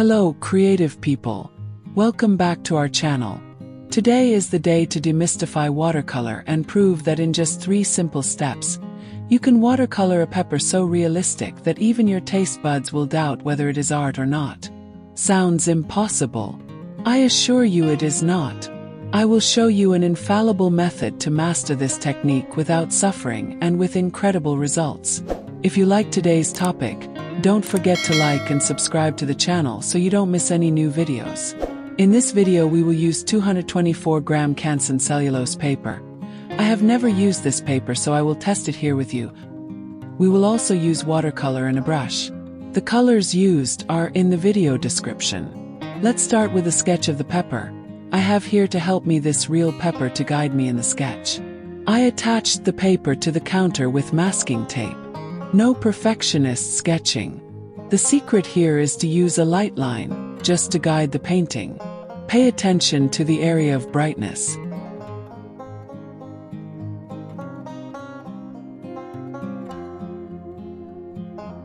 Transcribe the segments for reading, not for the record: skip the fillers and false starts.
Hello, creative people. Welcome back to our channel. Today is the day to demystify watercolor and prove that in just 3 simple steps, you can watercolor a pepper so realistic that even your taste buds will doubt whether it is art or not. Sounds impossible? I assure you it is not. I will show you an infallible method to master this technique without suffering and with incredible results. If you like today's topic, don't forget to like and subscribe to the channel so you don't miss any new videos. In this video we will use 224-gram Canson cellulose paper. I have never used this paper, so I will test it here with you. We will also use watercolor and a brush. The colors used are in the video description. Let's start with a sketch of the pepper. I have here to help me this real pepper to guide me in the sketch. I attached the paper to the counter with masking tape. No perfectionist sketching. The secret here is to use a light line, just to guide the painting. Pay attention to the area of brightness.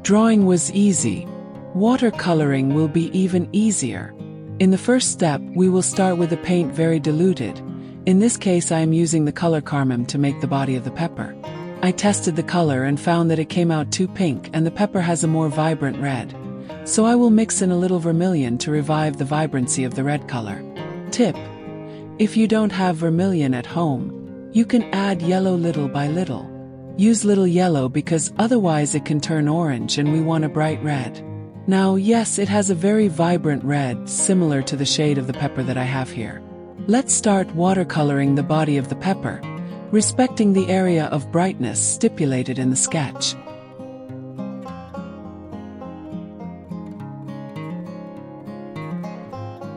Drawing was easy. Watercoloring will be even easier. In the first step, we will start with the paint very diluted. In this case I am using the color carmine to make the body of the pepper. I tested the color and found that it came out too pink and the pepper has a more vibrant red. So I will mix in a little vermilion to revive the vibrancy of the red color. Tip: if you don't have vermilion at home, you can add yellow little by little. Use little yellow because otherwise it can turn orange and we want a bright red. Now yes, it has a very vibrant red similar to the shade of the pepper that I have here. Let's start watercoloring the body of the pepper, respecting the area of brightness stipulated in the sketch.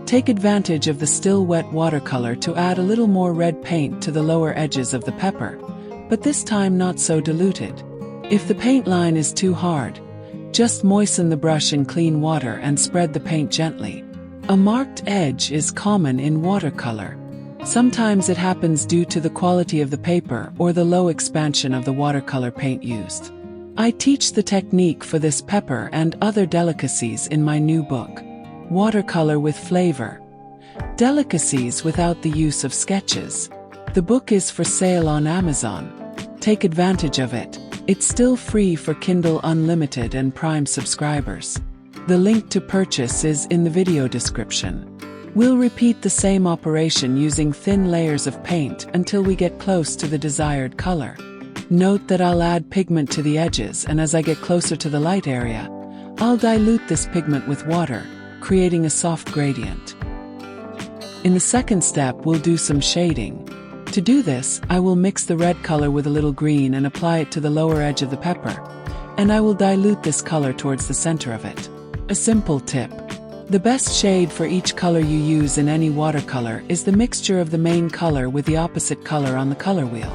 Take advantage of the still wet watercolor to add a little more red paint to the lower edges of the pepper, but this time not so diluted. If the paint line is too hard, just moisten the brush in clean water and spread the paint gently. A marked edge is common in watercolor. Sometimes it happens due to the quality of the paper or the low expansion of the watercolor paint used. I teach the technique for this pepper and other delicacies in my new book, Watercolor with Flavor. Delicacies without the use of sketches. The book is for sale on Amazon. Take advantage of it. It's still free for Kindle Unlimited and Prime subscribers. The link to purchase is in the video description. We'll repeat the same operation using thin layers of paint until we get close to the desired color. Note that I'll add pigment to the edges, and as I get closer to the light area, I'll dilute this pigment with water, creating a soft gradient. In the second step we'll do some shading. To do this, I will mix the red color with a little green and apply it to the lower edge of the pepper, and I will dilute this color towards the center of it. A simple tip: the best shade for each color you use in any watercolor is the mixture of the main color with the opposite color on the color wheel.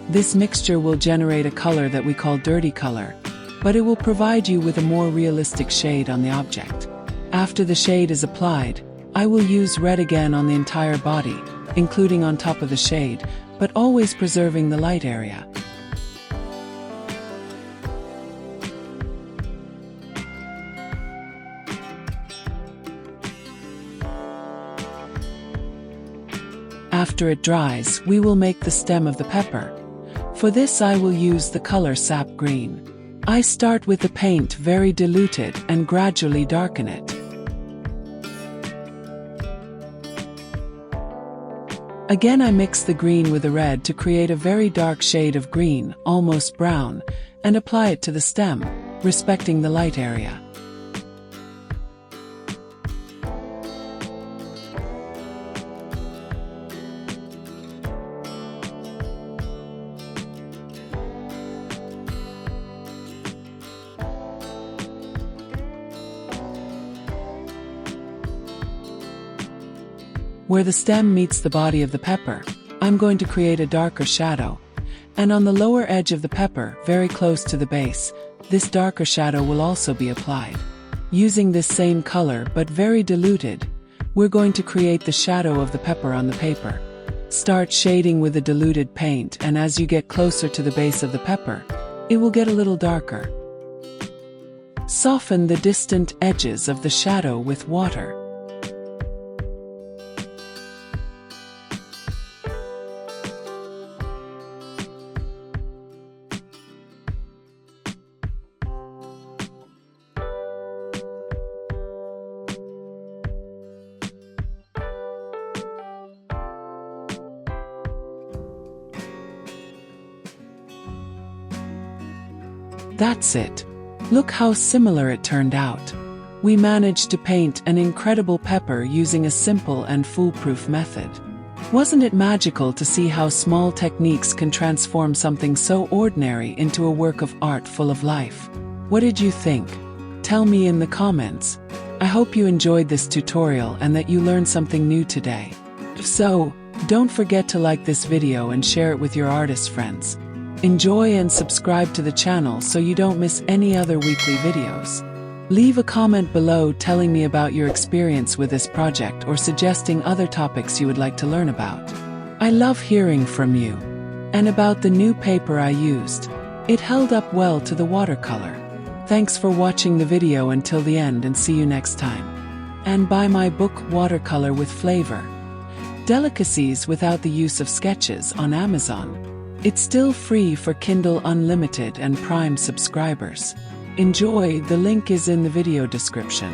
This mixture will generate a color that we call dirty color, but it will provide you with a more realistic shade on the object. After the shade is applied, I will use red again on the entire body, including on top of the shade, but always preserving the light area. After it dries, we will make the stem of the pepper. For this I will use the color sap green. I start with the paint very diluted and gradually darken it. Again I mix the green with the red to create a very dark shade of green, almost brown, and apply it to the stem, respecting the light area. Where the stem meets the body of the pepper, I'm going to create a darker shadow, and on the lower edge of the pepper, very close to the base, this darker shadow will also be applied. Using this same color but very diluted, we're going to create the shadow of the pepper on the paper. Start shading with the diluted paint, and as you get closer to the base of the pepper, it will get a little darker. Soften the distant edges of the shadow with water. That's it. Look how similar it turned out. We managed to paint an incredible pepper using a simple and foolproof method. Wasn't it magical to see how small techniques can transform something so ordinary into a work of art full of life? What did you think? Tell me in the comments. I hope you enjoyed this tutorial and that you learned something new today. If so, don't forget to like this video and share it with your artist friends. Enjoy and subscribe to the channel so you don't miss any other weekly videos. Leave a comment below telling me about your experience with this project or suggesting other topics you would like to learn about. I love hearing from you. And about the new paper I used. It held up well to the watercolor. Thanks for watching the video until the end and see you next time. And buy my book Watercolor with Flavor. Delicacies without the use of sketches on Amazon. It's still free for Kindle Unlimited and Prime subscribers. Enjoy, the link is in the video description.